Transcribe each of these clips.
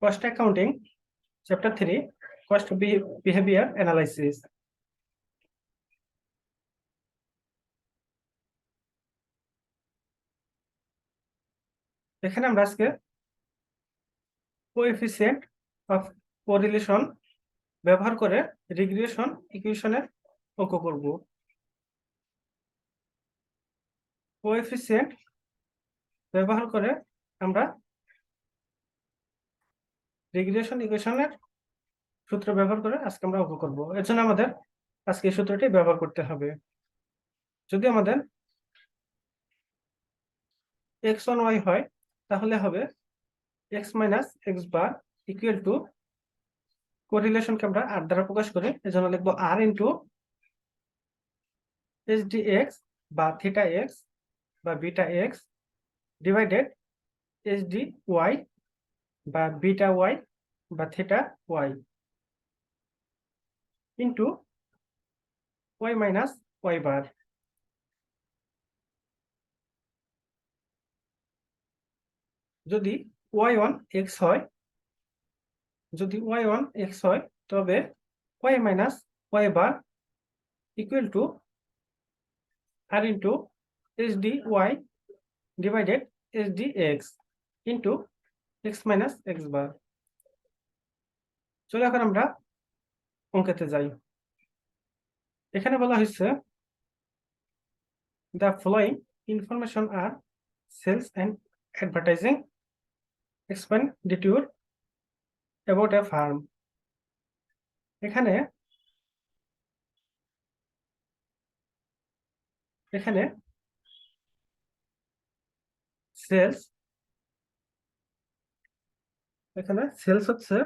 Cost Accounting, Chapter 3, Cost Behavior Analysis. এখানে আমরা আজকে কোএফিসিয়েন্ট অফ কোরিলেশন ব্যবহার করে রিগ্রেশন ইকুয়েশনের অঙ্ক করব। কোএফিসিয়েন্ট ব্যবহার করে আমরা রিগ্রেশন ইকুয়েশনের সূত্র ব্যবহার করে আজকে আমরা অঙ্ক করব। এর জন্য আমাদের আজকে এই সূত্রটি ব্যবহার করতে হবে। যদি আমাদের x1y হয় তাহলে হবে x minus x bar equal to কোরিলেশনকে আমরা r দ্বারা প্রকাশ করি, এজন্য লিখব r ইনটু sdx বা থিটা x বা বিটা x ডিভাইডেড sdy বা বিটা y বা theta y into y minus y bar. যদি y1 x হয়, তবে y minus y bar equal to r into sdy divided sdx into x minus x bar. চলো এখন আমরা অঙ্কেতে যাই। এখানে বলা হয়েছে the following information are sales and advertising expenditure about a firm. এখানে সেলস হচ্ছে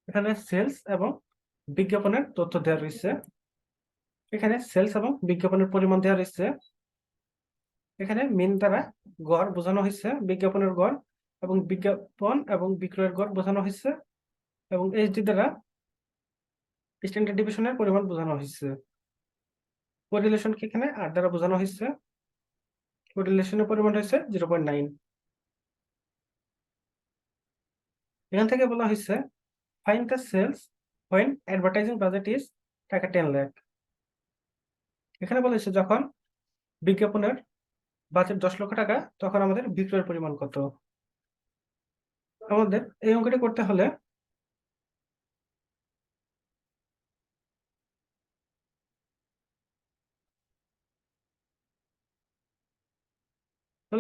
এখানে সেলস এবং বিজ্ঞাপনের তথ্য দেওয়া রয়েছে। এখানে সেলস এবং বিজ্ঞাপনের পরিমাণ দেওয়া রয়েছে। এখানে মিন দ্বারা গড় বোঝানো হয়েছে, বিজ্ঞাপনের গড় এবং বিজ্ঞাপন এবং বিক্রয়ের গড় বোঝানো হয়েছে, এবং এইচডি দ্বারা স্ট্যান্ডার্ড ডিভিশনের পরিমাণ বোঝানো হয়েছে। কোরিলেশনকে এখানে আর দ্বারা বোঝানো হয়েছে। কোরিলেশনের পরিমাণ হয়েছে 0.9। এখান থেকে বলা হয়েছে find the sales when advertising budget is টাকা 10 লাখ। এখানে বলেছে যখন বিজ্ঞাপনের বাজেট 10 লক্ষ টাকা তখন আমাদের বিক্রয়ের পরিমাণ কত। আমাদের এই অঙ্কটি করতে হলে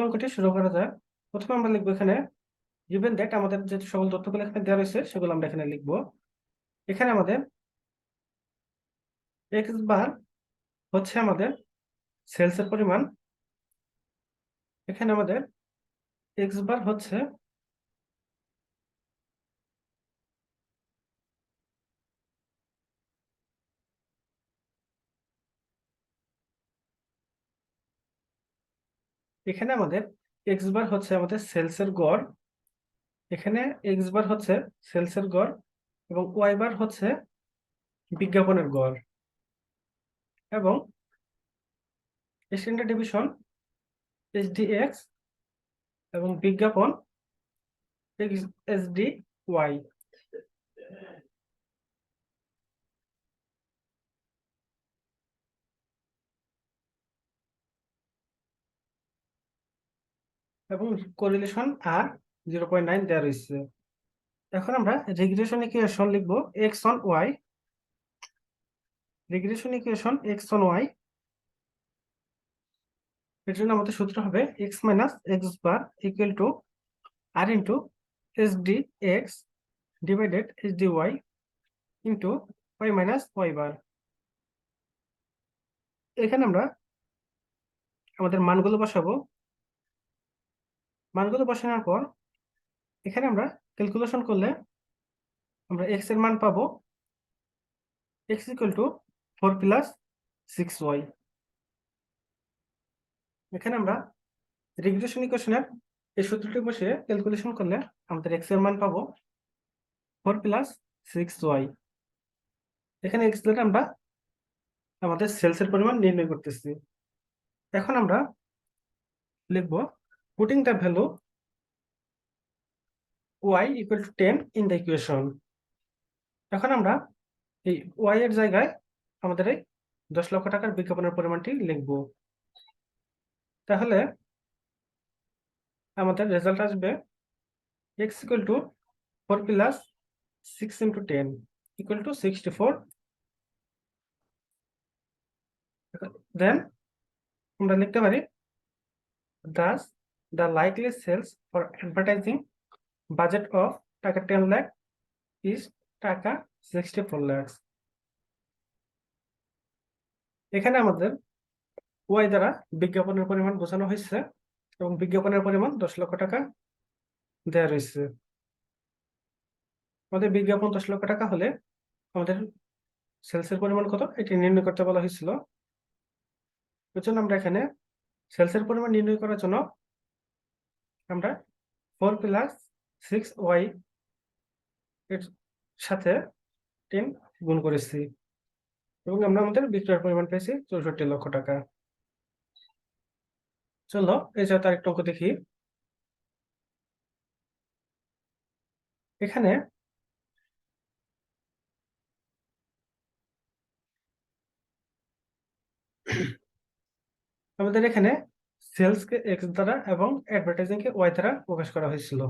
অঙ্কটি শুরু করা যায়। প্রথমে আমরা লিখবো এখানে given that, আমাদের যে সকল তথ্যগুলো এখানে দেওয়া রয়েছে সেগুলো আমরা এখানে লিখবো। এখানে আমাদের x বার হচ্ছে আমাদের সেলস এর পরিমাণ। এখানে আমাদের x বার হচ্ছে এখানে আমাদের x বার হচ্ছে আমাদের সেলস এর গড়। এখানে x বার হচ্ছে সেলস এর গড় এবং y বার হচ্ছে বিজ্ঞাপনের গড়, এবং স্ট্যান্ডার্ড ডিভিশন SDX এবং বিজ্ঞাপন SDY। এবং কোরিলেশন আর 0.9 দেওয়া রয়েছে। এখন আমরা রিগ্রেশন ইকুয়েশন লিখবো x on y। Regression equation x on y এর জন্য আমাদের সূত্র হবে x minus x bar equal to r into sdx divided sdy into y minus y বার। এখানে আমরা আমাদের মানগুলো বসাবো। মানগুলো বসানোর পর এখানে আমরা ক্যালকুলেশন করলে আমরা x এর মান পাবো x equal to 4 plus 6y। এখানে আমরা রিগ্রেশন ইকুয়েশনের এই সূত্রটি বসিয়ে ক্যালকুলেশন করলে আমাদের x এর মান পাবো 4 প্লাস 6y। এখানে x দ্বারা আমরা আমাদের সেলস এর পরিমাণ নির্ণয় করতেছি। এখন আমরা লিখব putting the value y equal to 10 in the equation. এখন আমরা এই y এর জায়গায় আমাদের এই 10 লক্ষ টাকার বিজ্ঞাপনের পরিমাণটি লিখব। তাহলে আমাদের রেজাল্ট আসবে x equal to 4 plus 6 into 10 equal to 64. Then আমরা লিখতে পারি thus the likely sales for advertising budget of টাকা 10 lakh is টাকা 64 lakhs. এখানে আমাদের y দ্বারা বিজ্ঞাপনের পরিমাণ বোঝানো হয়েছে এবং বিজ্ঞাপনের পরিমাণ 10 লক্ষ টাকা দেওয়া রয়েছে। আমাদের বিজ্ঞাপন 10 লক্ষ টাকা হলে আমাদের সেলসের পরিমাণ কত এটি নির্ণয় করতে বলা হয়েছিল। এর জন্য আমরা এখানে সেলসের পরিমাণ নির্ণয় করার জন্য আমরা 4 plus 6y এর সাথে 10 গুণ করেছি এবং আমরা আমাদের বিক্রয়ের পরিমাণ পেয়েছি 64 লক্ষ টাকা। চলো এই যে আরেকটা অঙ্ক দেখি। এখানে আমাদের এখানে সেলসকে x দ্বারা এবং অ্যাডভার্টাইজিংকে y দ্বারা প্রকাশ করা হয়েছিল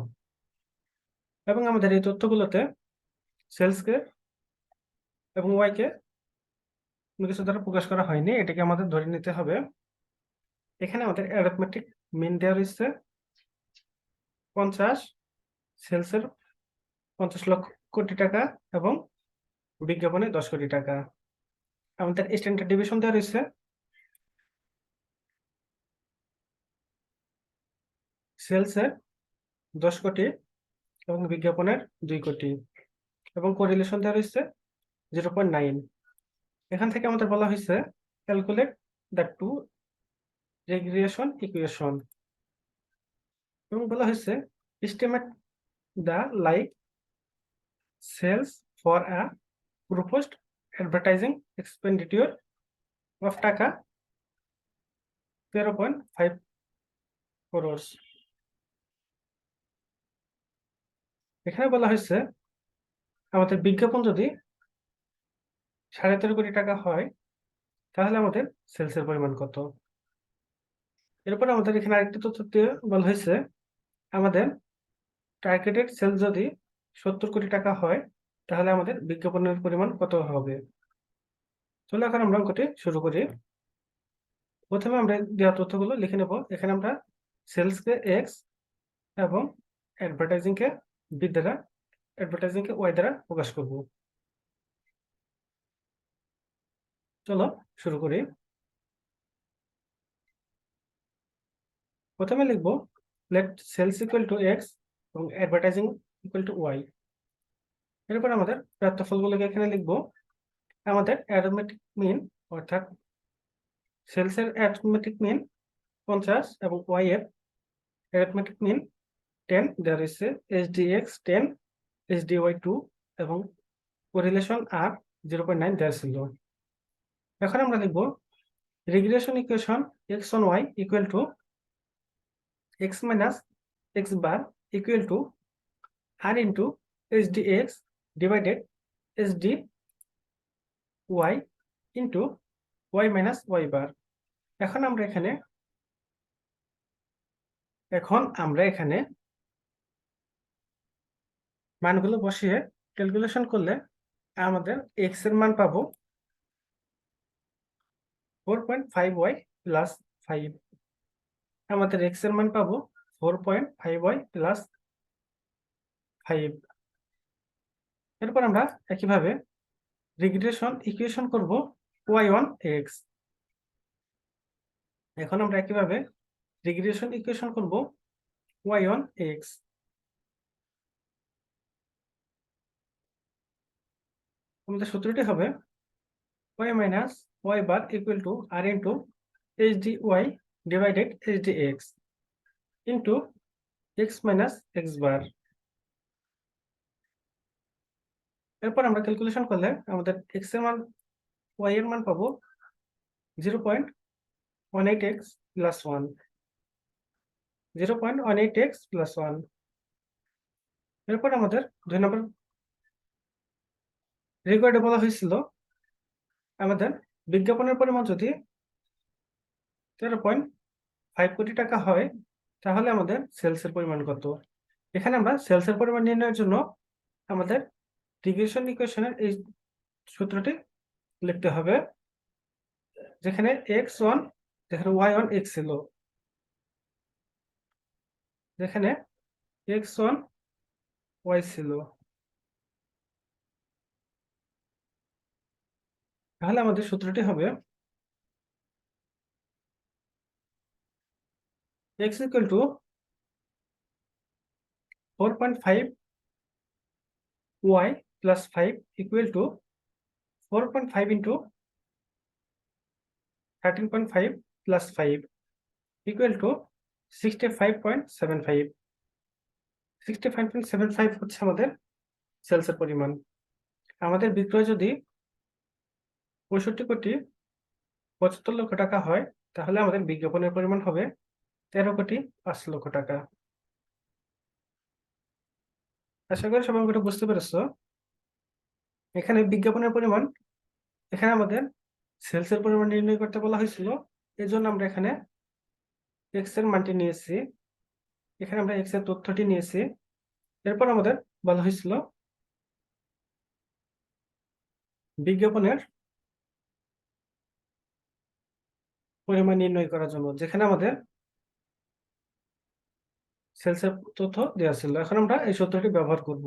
এবং আমাদের এই তথ্যগুলোতে সেলসকে এবং y কে কোনো কিছু দ্বারা প্রকাশ করা হয়নি, এটাকে আমাদের ধরে নিতে হবে। এখানে আমাদের অ্যারিথমেটিক মিন দেওয়া রয়েছে 50, সেলসের 50 লক্ষ কোটি টাকা এবং বিজ্ঞাপনে 10 কোটি টাকা। আমাদের স্ট্যান্ডার্ড ডিভিশন দেওয়া রয়েছে সেলসের 10 কোটি এবং বিজ্ঞাপনের 2 কোটি এবং কোরিলেশন দেওয়া রয়েছে 0.9। এখান থেকে আমাদের বলা হয়েছে calculate the two regression equation এবং বলা হয়েছে estimate the like sales for a proposed advertising expenditure of টাকা 0.5 crores। এখানে বলা হয়েছে আমাদের বিজ্ঞাপন যদি 13.5 কোটি টাকা হয় তাহলে আমাদের সেলসের পরিমাণ কত। এরপর আমাদের এখানে আরেকটি তথ্য দিয়ে বলা হয়েছে আমাদের টার্গেটেড সেল যদি 70 কোটি টাকা হয় তাহলে আমাদের বিজ্ঞাপনের পরিমাণ কত হবে। চলো এখন আমরা অঙ্কটি শুরু করি। প্রথমে আমরা দেওয়া তথ্যগুলো লিখে নেব। এখানে আমরা সেলসকে x এবং অ্যাডভার্টাইজিংকে বি দ্বারা অ্যাডভার্টাইজিংকে y দ্বারা প্রকাশ করব। চলো শুরু করি। প্রথমে লিখব let sales equal to x এবং অ্যাডভার্টাইজিং ইকুয়াল টু y। এরপর আমাদের প্রাপ্ত ফলগুলোকে এখানে লিখব। আমাদের অ্যারিথমেটিক মিন অর্থাৎ সেলসের অ্যারিথমেটিক মিন 50 এবং y এর অ্যারিথমেটিক মিন 10 দেওয়া রয়েছে, SDX 10, SDY 2 এবং কোরিলেশন আর 0.9 দেওয়া ছিল। এখন আমরা লিখব regression equation x on y equal to x minus x bar equal to r into SDX divided SDY into y minus y bar। এখন আমরা এখানে মানগুলো বসিয়ে ক্যালকুলেশন করলে আমাদের x এর মান পাবো 4.5y plus 5। আমাদের x এর মান পাবো 4.5y plus 5। এরপর আমরা একইভাবে রিগ্রেশন ইকুয়েশন করব y on x। এখন আমরা একইভাবে রিগ্রেশন ইকুয়েশন করব y on x। আমাদের সূত্রটি হবে y minus y bar equal to r into SDY divided SDX into x minus x bar। এরপর আমরা ক্যালকুলেশন করলে আমাদের x এর মান y এর মান পাবো 0.18x plus 1, 0.18x plus 1। এরপর আমাদের 2 নম্বর রিকোয়ার্ডে বলা হয়েছিল আমাদের বিজ্ঞাপনের পরিমাণ যদি 13.5 কোটি টাকা হয় তাহলে আমাদের সেলসের পরিমাণ কত। এখানে আমরা সেলসের পরিমাণ নির্ণয়ের জন্য আমাদের রিগ্রেশন ইকুয়েশনের এই সূত্রটি লিখতে হবে, যেখানে x1 যেখানে y1 x ছিল, যেখানে x1 y ছিল, তাহলে আমাদের সূত্রটি হবে x equal to 4.5 y plus 5 equal to 4.5 into 13.5 plus 5 equal to 65.75 65.75 হচ্ছে আমাদের সেলসের পরিমাণ। আমাদের বিক্রয় যদি 65,75,00,000 টাকা হয় তাহলে আমাদের বিজ্ঞাপনের পরিমাণ হবে 13,05,00,000 টাকা। আশা করি সবাই এটা বুঝতে পেরেছো। এখানে বিজ্ঞাপনের পরিমাণ, এখানে আমাদের সেলসের পরিমাণ নির্ণয় করতে বলা হয়েছিল, এজন্য আমরা এখানে x এর মানটি নিয়েছি, এখানে আমরা x এর তথ্যটি নিয়েছি। এরপর আমাদের বলা হয়েছিল বিজ্ঞাপনের পরিমাণ নির্ণয় করার জন্য, যেখানে আমাদের সেলসের তথ্য দেওয়া ছিল। এখন আমরা এই সূত্রটি ব্যবহার করব।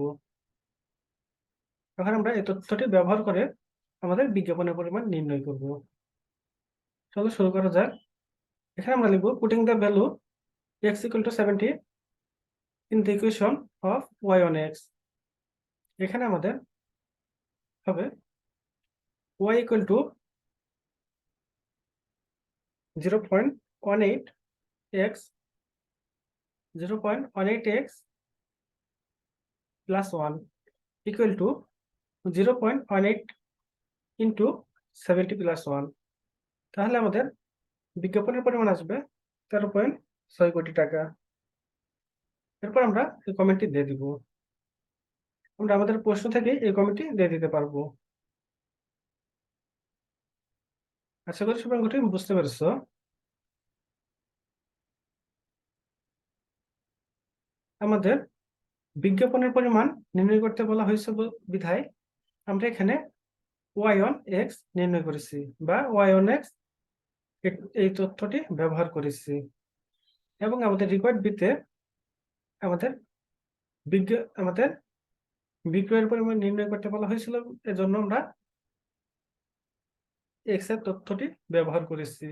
এখন আমরা এই তথ্যটি ব্যবহার করে আমাদের বিজ্ঞাপনের পরিমাণ নির্ণয় করব। চলো শুরু করা যাক। এখানে আমরা লিখব putting the value x equal to 70 in the equation of y on x। এখানে আমাদের হবে y equal to 0.18x 0.18x plus 1 equal to 0.18 into 70 plus 1। তাহলে আমাদের বিজ্ঞাপনের পরিমাণ আসবে 13.6 কোটি টাকা। এরপর আমরা এই কমেন্টটি দিয়ে দিব। আমরা আমাদের প্রশ্ন থেকে এই কমেন্টটি দিয়ে দিতে পারবো। আশা করি সবাই অঙ্কটি বুঝতে পেরেছো। আমাদের বিজ্ঞাপনের পরিমাণ নির্ণয় করতে বলা হয়েছে বিধায় আমরা এখানে y1 x নির্ণয় করেছি বা y1 x এই তথ্যটি ব্যবহার করেছি, এবং আমাদের রিকোয়ার্ড বিতে আমাদের বিক্রয়ের পরিমাণ নির্ণয় করতে বলা হয়েছিল, এজন্য আমরা x এর তথ্যটি ব্যবহার করেছি।